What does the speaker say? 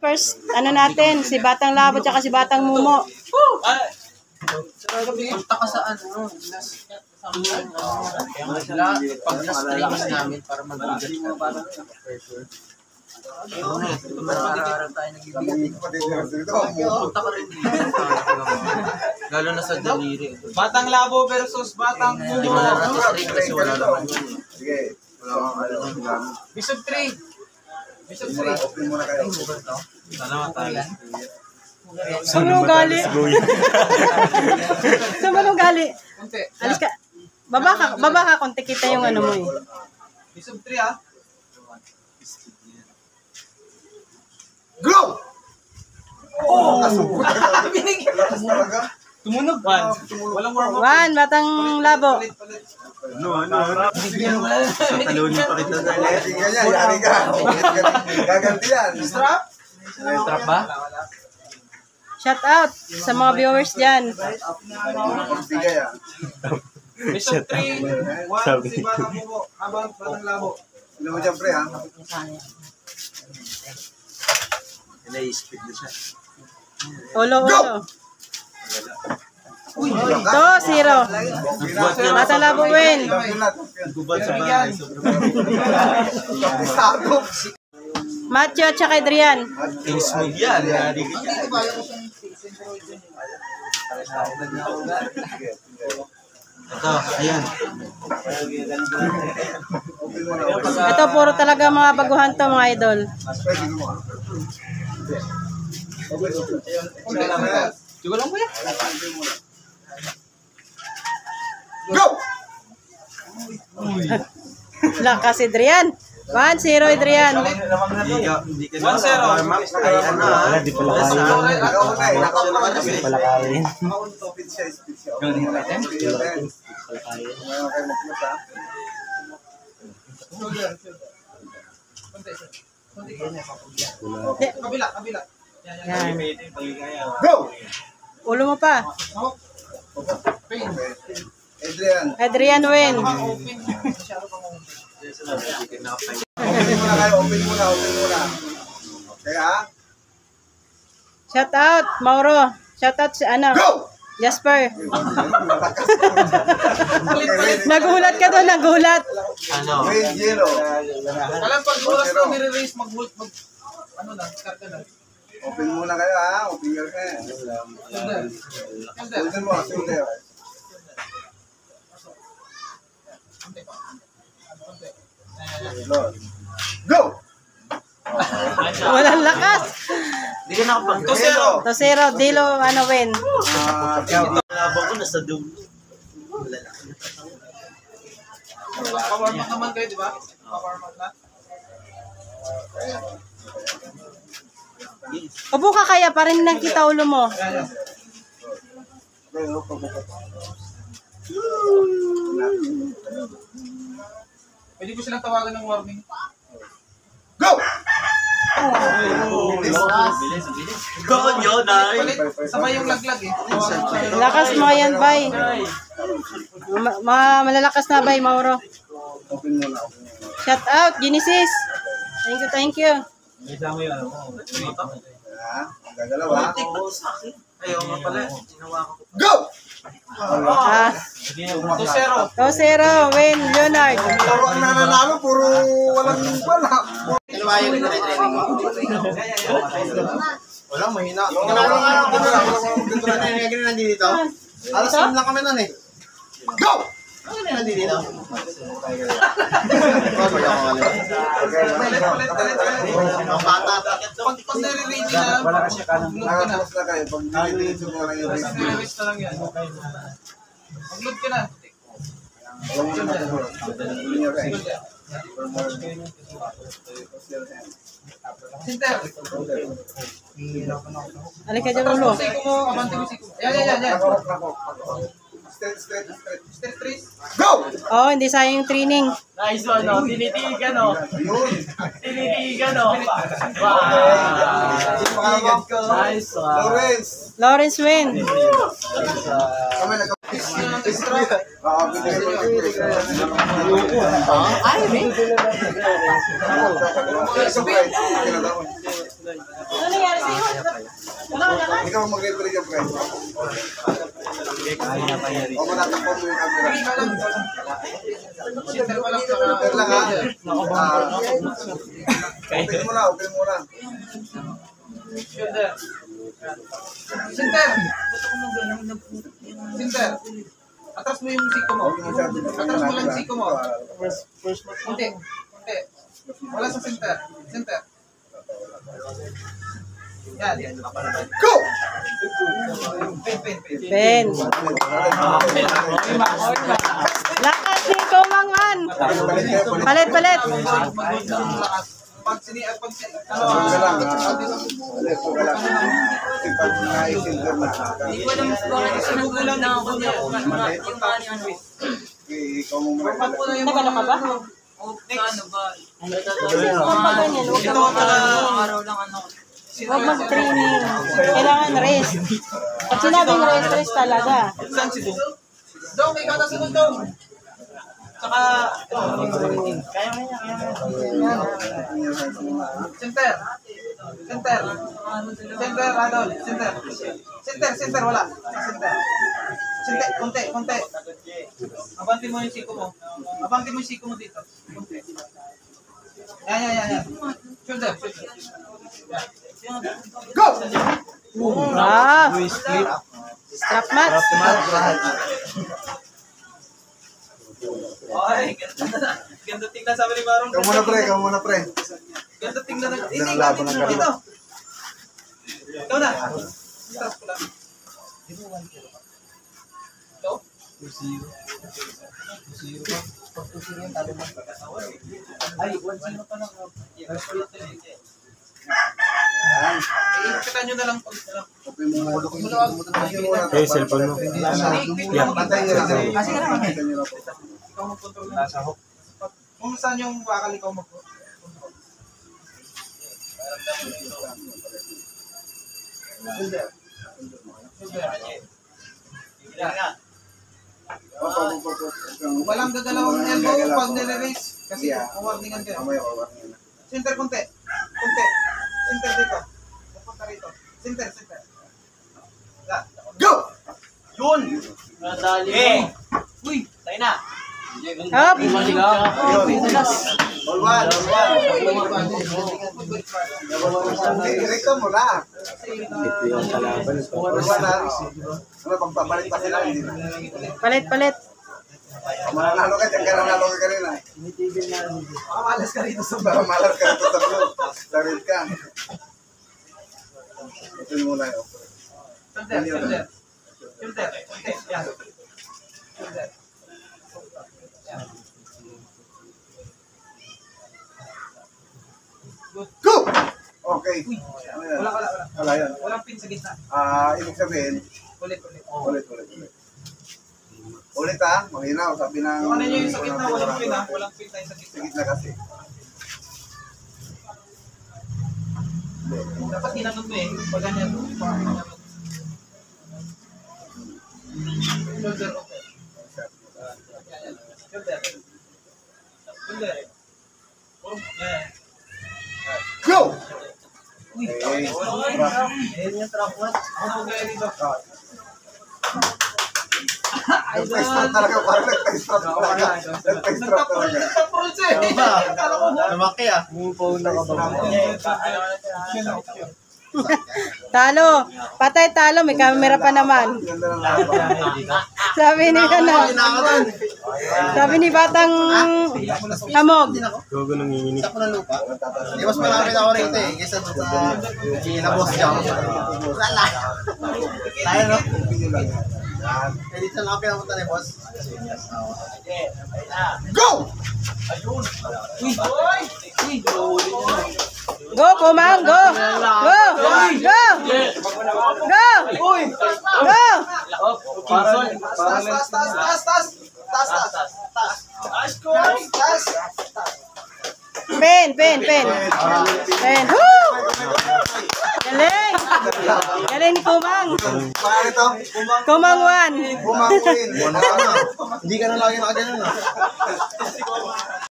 first, ano natin, si Batang Labo tsaka si Batang Mumo. Punta ka sa ano, pag na-streams namin para mag-bigat ka. Marararan tayo nag-ibigat. Punta ka rin dito. Lalo na sa daliri. Batang Labo versus Batang Mumo. Hindi mo na natin kasi wala naman yun. Sige. Bishop 3. Bishop 3. Open muna kayo. Salamat tayo. Saan mo gali? Saan mo gali? Konti. Alis ka. Baba ka, konti kita yung ano mo eh. Bishop 3 ah. Go! Oh! Binigyan. Lakas talaga. Tumunog. Walang warm up. 1, Batang Labo. Talunin pa kita dahil. Tingnan niya, yari ka. Gaganti yan. Strap? Trap ba? Shout out sa mga viewers dyan. Pagbigay ah. Bishop 3. 1 si Batang Mumo. Habang Batang Labo. Sino mo dyan, pre, ha? Nai-speed na siya. Ulo. 2-0. Batang Labo win. Gubad sa bahay. Matthew at saka Adrian. Kings move yan. Yari ka yan. Ito, ayan. Ito puro talaga mga baguhan to mga idol. Juga lang po yan. Go! Lakas Adrian. 1-0 Adrian. Hindi ka 1-0. Wala, di pala kaya. Pala kaya. Kabila. Yan. Go! Ulo mo pa. Adrian win. Open. Masyado pang open. Open muna. Kaya, Shout out Mauro. Shout out si ano. go! Jasper. Nagulat ka doon, nagulat. Ano? Green, yellow. Alam pag oras na nire-raise ano na, karga na. Open muna kayo, ha? Open kayo. Open mo, shoulder. Go! Walang lakas. Hindi ka nakapag... 2-0. Dilo, ano win. Labang ko nasa dulo. Pa-warm up naman kayo, di ba? Pa-warm up na. Upo ka kaya, pa rin nakita ulo mo. Pwede ko silang tawagan ng warming. Go! Go, yun, ay! Sabay yung laglag eh. Lakas mo yan, bay. Malalakas na, bay, Mauro. Open muna. Shout out, Genesis. Thank you. Ha? Gagalaw, ha? Ayaw nga pala. Ginawa ko. Go! 2-0. 2-0, win, Leonard. Puro ang nananalo, puro walang bala. Wala, mahina. Alas lang kami nun eh. Go! Pag nire-ready na, mag-load ka na. Nakatapos na kayo. Pag nililinis mo lang yung Basta race. nire-release na lang yan. Mag-load ka na. Alam mo na ito. In your hand. Sinter. Alika dyan ulo. Siko mo, abante mo siko. Yan. Straight. Step 3. Go! Oh, hindi sayang yung training. Nice one, no? Tinitigan, no? Yun. Tinitigan, no? Nice one. Lawrence win. Kami Ano Ikaw mag-referee ka, friend. O manatakpan mo yung camera. Center lang ha. Open mo lang. Center. Atras mo yung siko mo. Atras mo lang yung siko mo. Kunti. Wala sa center. Yan. Go! Pen. Lakas ni Kumangan. Palit. Pag Nagano ka ba? Huwag mag-training. Kailangan rest. Pag sinabing rest talaga. saan si Dong? Dong, ikaw na sunod Dong. Saka, Center, Adol, Center, wala. Center, konti. Abanti mo yung siko mo dito. Konti. Yan. Shoulder. Go! Ah! Strap match. Ay, ganda tingnan sabi ni Barong. Ikaw muna pre. Ganda tingnan na. Ganda ng laban ng Dito. Ikaw na. Strap ko lang. Ikaw? Ay, 1-0 pa lang. Ipitan nyo na lang. Open mo muna. Eh, cellphone mo. Pantay nyo lang. Ikaw mag-control na. Kung saan yung bakal ikaw mag-control. Walang gagalawang elbow pag nire-raise. Kasi warningan ka. Center konti. Center dito. Pupunta rito. Center. Go! Yun! Nadali mo. Uy! Tayo na! Up. All one. Direkta mo na. All one na. Pagpabalik pa sila, hindi na. Palit. Mananalo ka, dyan ka nanalo ka kanina. Makamalas ka rito sa Malar ka rito sa blue. Darit ka. Ito yung muna yun. Shoulder. Konti. Yan. Shoulder. Go! Okay. Ano yan? Wala. Wala yan. Walang pin sa gitna. Ibig sabihin, Ulit. ulit ha, mahinaw, sabi ng... Kung ano nyo yung sa gitna, walang pin ha. Walang pin tayo sa Sa gitna. gitna kasi. Dapat ginanong mo pag ganyan. Shoulder. Yan. Go! Uy! Okay. Ano kaya dito? Nagpa-start talaga, parang nagpa-start talaga. Nagpa-start talaga. Nagtapros eh! Kala ko mo. Lumaki ah. Talo. Patay talo. May camera pa naman. Ganda ng laban. Sabi ni Batang Hamog. Gogo nanginginig. Sa lupa. Di mas malapit ako rito eh. Kaysa sa boss jam. Wala. Tayo no? Eh, dito lang ako pinapunta ni boss. Go! Go, Kumang. Go. Pen. Woo! Galing ni Kumang. Paano ito? Kumang 1. Bumakuin. Hindi ka na lagi nakaganon ah.